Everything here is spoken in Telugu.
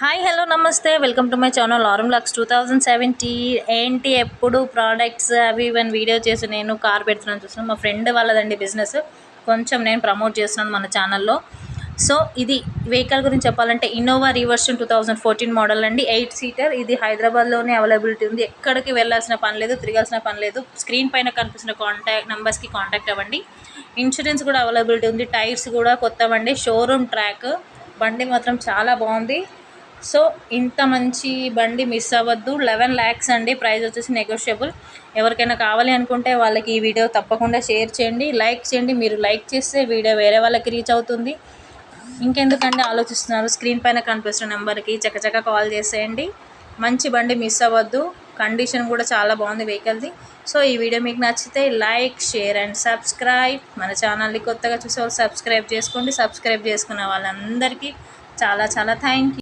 హాయ్ హలో నమస్తే వెల్కమ్ టు మై ఛానల్ ఆరమ్ లాక్స్ 2070. ఏంటి ఎప్పుడు ప్రోడక్ట్స్ అవి ఇవన్నీ వీడియో చేసి నేను కార్ పెడుతున్నాను చూస్తున్నాను. మా ఫ్రెండ్ వాళ్ళదండి బిజినెస్, కొంచెం నేను ప్రమోట్ చేస్తున్నాను మన ఛానల్లో. సో ఇది వెహికల్ గురించి చెప్పాలంటే ఇన్నోవా రీవర్షన్ 2014 మోడల్ అండి, 8 సీటర్. ఇది హైదరాబాద్లోనే అవైలబిలిటీ ఉంది, ఎక్కడికి వెళ్ళాల్సిన పని లేదు, తిరగాల్సిన పని లేదు. స్క్రీన్ పైన కనిపిస్తున్న కాంటాక్ట్ నెంబర్స్కి కాంటాక్ట్ అవ్వండి. ఇన్సూరెన్స్ కూడా అవైలబిలిటీ ఉంది, టైర్స్ కూడా కొత్తవండి, షోరూమ్ ట్రాక్. బండి మాత్రం చాలా బాగుంది. సో ఇంత మంచి బండి మిస్ అవ్వద్దు. 11 lakhs అండి, ప్రైస్ వచ్చేసి నెగోషియబుల్. ఎవరికైనా కావాలి అనుకుంటే వాళ్ళకి ఈ వీడియో తప్పకుండా షేర్ చేయండి, లైక్ చేయండి. మీరు లైక్ చేస్తే వీడియో వేరే వాళ్ళకి రీచ్ అవుతుంది. ఇంకెందుకంటే ఆలోచిస్తున్నారు, స్క్రీన్ పైన కనిపిస్తున్న నెంబర్కి చకచక కాల్ చేసేయండి. మంచి బండి మిస్ అవ్వద్దు, కండిషన్ కూడా చాలా బాగుంది వెహికల్ది. సో ఈ వీడియో మీకు నచ్చితే లైక్, షేర్ అండ్ సబ్స్క్రైబ్. మన ఛానల్ని కొత్తగా చూసే వాళ్ళు సబ్స్క్రైబ్ చేసుకోండి. సబ్స్క్రైబ్ చేసుకున్న వాళ్ళందరికీ చాలా చాలా థ్యాంక్ యూ.